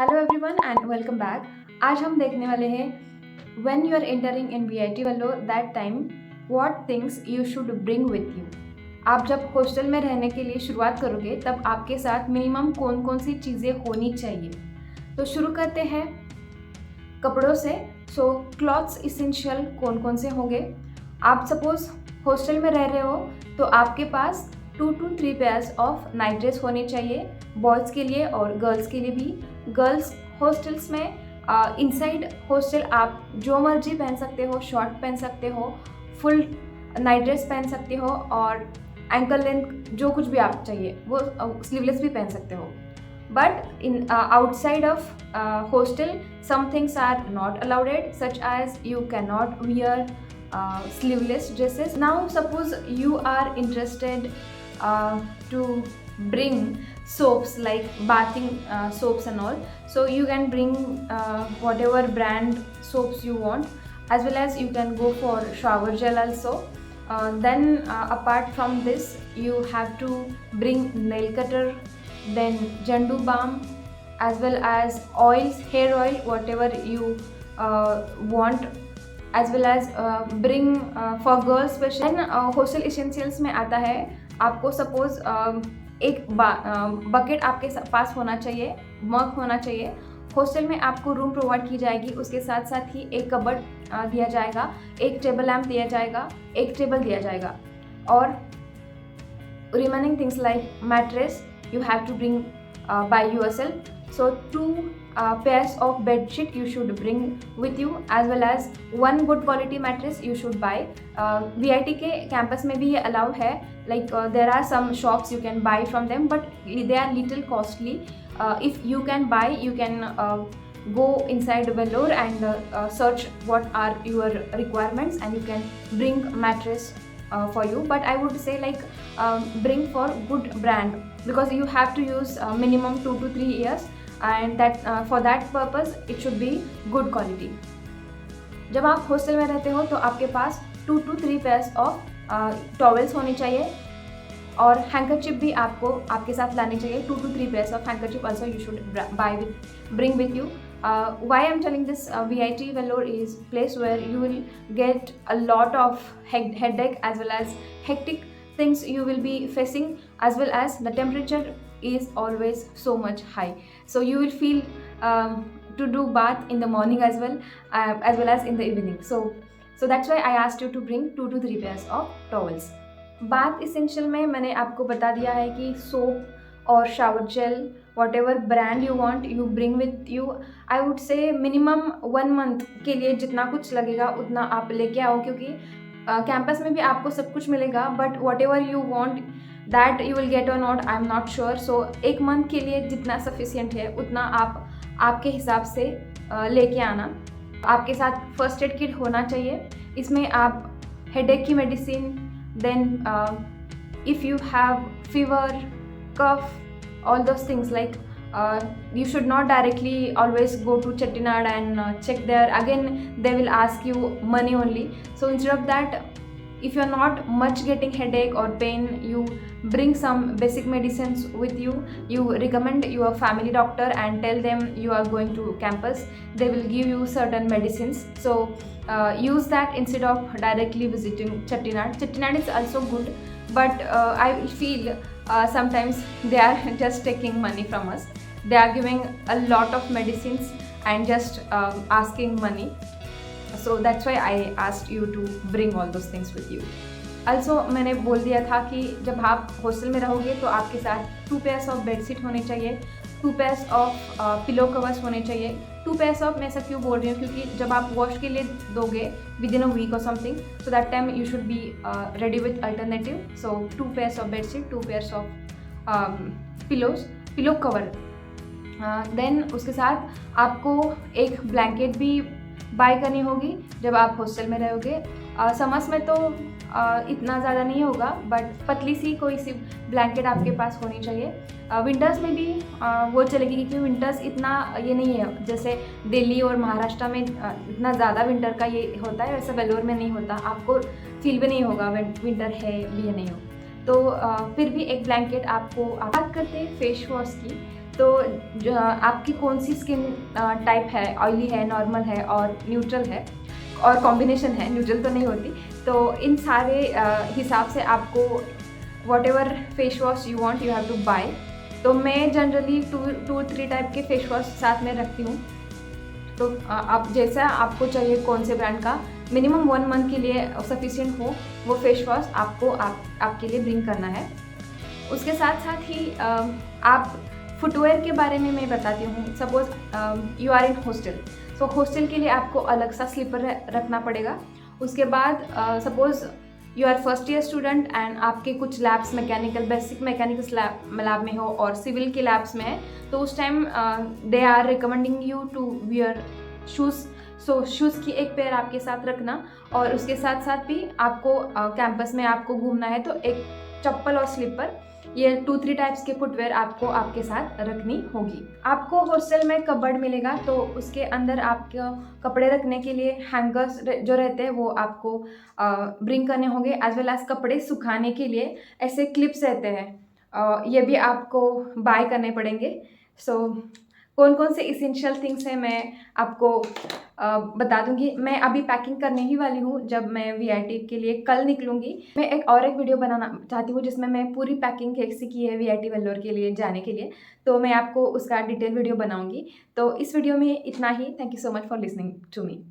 Hello everyone and welcome back. आज हम देखने वाले हैं when you are entering in VIT Vellore that time what things you should bring with you. आप जब हॉस्टल में रहने के लिए शुरुआत करोगे तब आपके साथ मिनिमम कौन कौन सी चीज़ें होनी चाहिए। तो शुरू करते हैं कपड़ों से। सो क्लॉथ्स इसेंशियल कौन कौन से होंगे। आप सपोज हॉस्टल में रह रहे हो तो आपके पास 2 to 3 pairs of night dress होने चाहिए, बॉयज़ के लिए और गर्ल्स के लिए भी। गर्ल्स हॉस्टल्स में इनसाइड हॉस्टल आप जो मर्जी पहन सकते हो, शॉर्ट पहन सकते हो, फुल नाइट ड्रेस पहन सकते हो और एंकल लेंथ जो कुछ भी आप चाहिए वो स्लीवलेस भी पहन सकते हो। But in outside of hostel some things are not allowed, such as you cannot wear sleeveless dresses. Now suppose you are interested to bring soaps like bathing soaps and all, so you can bring whatever brand soaps you want, as well as you can go for shower gel also. Then apart from this you have to bring nail cutter, then jandu balm, as well as oils, hair oil, whatever you want, as well as bring for girls special. then hostel essentials में आता है आपको suppose एक bucket आपके पास होना चाहिए, मग होना चाहिए। हॉस्टल में आपको रूम प्रोवाइड की जाएगी, उसके साथ साथ ही एक कबर्ड दिया जाएगा, एक टेबल लैम्प दिया जाएगा, एक टेबल दिया जाएगा और remaining things like mattress you have to bring by yourself. So 2 pairs of bed sheet you should bring with you, as well as one good quality mattress you should buy. VIT के campus में भी ये allow है, like there are some shops you can buy from them, but they are little costly. If you can buy, you can go inside Velour and search what are your requirements and you can bring mattress for you. But I would say like bring for good brand, because you have to use minimum 2 to 3 years, and that for that purpose it should be good quality. जब आप hostel में रहते हो तो आपके पास 2 to 3 pairs of towels होनी चाहिए और हैंकरचिप भी आपको आपके साथ लानी चाहिए। 2 to 3 pairs of handkerchief also you should bring with you. Why I'm telling this, VIT Velour is place where you will get a lot of headache as well as hectic things you will be facing, as well as the temperature is always so much high, so you will feel to do bath in the morning as well as in the evening. So that's why I asked you to bring 2 to 3 pairs of towels. Bath essential में मैंने आपको बता दिया है कि soap और shower gel whatever brand you want you bring with you. I would say minimum 1 month के लिए जितना कुछ लगेगा उतना आप लेके आओ, क्योंकि कैंपस में भी आपको सब कुछ मिलेगा, but whatever you want that you will get or not I'm not sure. So 1 month के लिए जितना सफिशिएंट है उतना आप आपके हिसाब से लेके आना। आपके साथ फर्स्ट एड किट होना चाहिए, इसमें आप हेडेक की medicine, then if you have fever, cough, all those things, like you should not directly always go to Chettinad and check there. Again they will ask you money only. So instead of that, if you're not much getting headache or pain, you bring some basic medicines with you. You recommend your family doctor and tell them you are going to campus. They will give you certain medicines, so use that instead of directly visiting Chettinad. Chettinad is also good, but I feel sometimes they are just taking money from us. They are giving a lot of medicines and just asking money. So that's why I asked you to bring all those things with you. Also मैंने बोल दिया था कि जब आप hostel में रहोगे तो आपके साथ 2 पेयर्स ऑफ बेडशीट होने चाहिए, 2 पेयर्स ऑफ पिलो कवर्स होने चाहिए। 2 पेयर्स ऑफ मैं ऐसा क्यों बोल रही हूँ, क्योंकि जब आप वॉश के लिए दोगे विद इन अ वीक और something, so that time you should be ready with alternative. So 2 pairs of bedsheet, 2 pairs of pillow cover. Then उसके साथ आपको एक ब्लैंकेट भी बाय करनी होगी जब आप हॉस्टल में रहोगे। समर्स में तो इतना ज़्यादा नहीं होगा, बट पतली सी कोई सी ब्लैंकेट आपके पास होनी चाहिए। विंटर्स में भी वो चलेगी, क्योंकि विंटर्स इतना ये नहीं है जैसे दिल्ली और महाराष्ट्र में इतना ज़्यादा विंटर का ये होता है, वैसे वेलोर में नहीं होता। आपको फील भी नहीं होगा विंटर है भी या नहीं हो। तो फिर भी एक ब्लैंकेट आपको। बात करते हैं फेस वॉश की। तो आपकी कौन सी स्किन टाइप है, ऑयली है, नॉर्मल है और न्यूट्रल है और कॉम्बिनेशन है, न्यूट्रल तो नहीं होती। तो इन सारे हिसाब से आपको whatever face wash you want you have to buy. तो मैं जनरली 2-3 टाइप के फेस वॉश साथ में रखती हूँ। तो आप जैसा आपको चाहिए कौन से ब्रांड का, मिनिमम 1 मंथ के लिए सफिशिएंट हो वो फेस वॉश आपको आपके लिए ब्रिंग करना है। उसके साथ साथ ही आप फुटवेयर के बारे में मैं बताती हूँ। Suppose you are in hostel, so hostel के लिए आपको अलग सा स्लीपर रखना पड़ेगा। उसके बाद suppose you are first year student and आपके कुछ लैब्स बेसिक मैकेनिकल लैब में हो और सिविल के लैब्स में है, तो उस time they are recommending you to wear shoes. So shoes की एक पेयर आपके साथ रखना, और उसके साथ साथ भी आपको कैंपस में आपको घूमना है तो एक चप्पल और स्लीपर, ये 2-3 टाइप्स के फुटवेयर आपको आपके साथ रखनी होगी। आपको हॉस्टल में कबर्ड मिलेगा, तो उसके अंदर आपको कपड़े रखने के लिए हैंगर्स जो रहते हैं वो आपको ब्रिंग करने होंगे, एज वेल एज कपड़े सुखाने के लिए ऐसे क्लिप्स रहते हैं, ये भी आपको बाय करने पड़ेंगे। सो कौन कौन से इसेंशियल थिंग्स हैं मैं आपको बता दूंगी। मैं अभी पैकिंग करने ही वाली हूँ, जब मैं वीआईटी के लिए कल निकलूँगी। मैं एक वीडियो बनाना चाहती हूँ जिसमें मैं पूरी पैकिंग कैसे की है वीआईटी वेल्लोर के लिए जाने के लिए, तो मैं आपको उसका डिटेल वीडियो बनाऊँगी। तो इस वीडियो में इतना ही। Thank you so much for listening to me.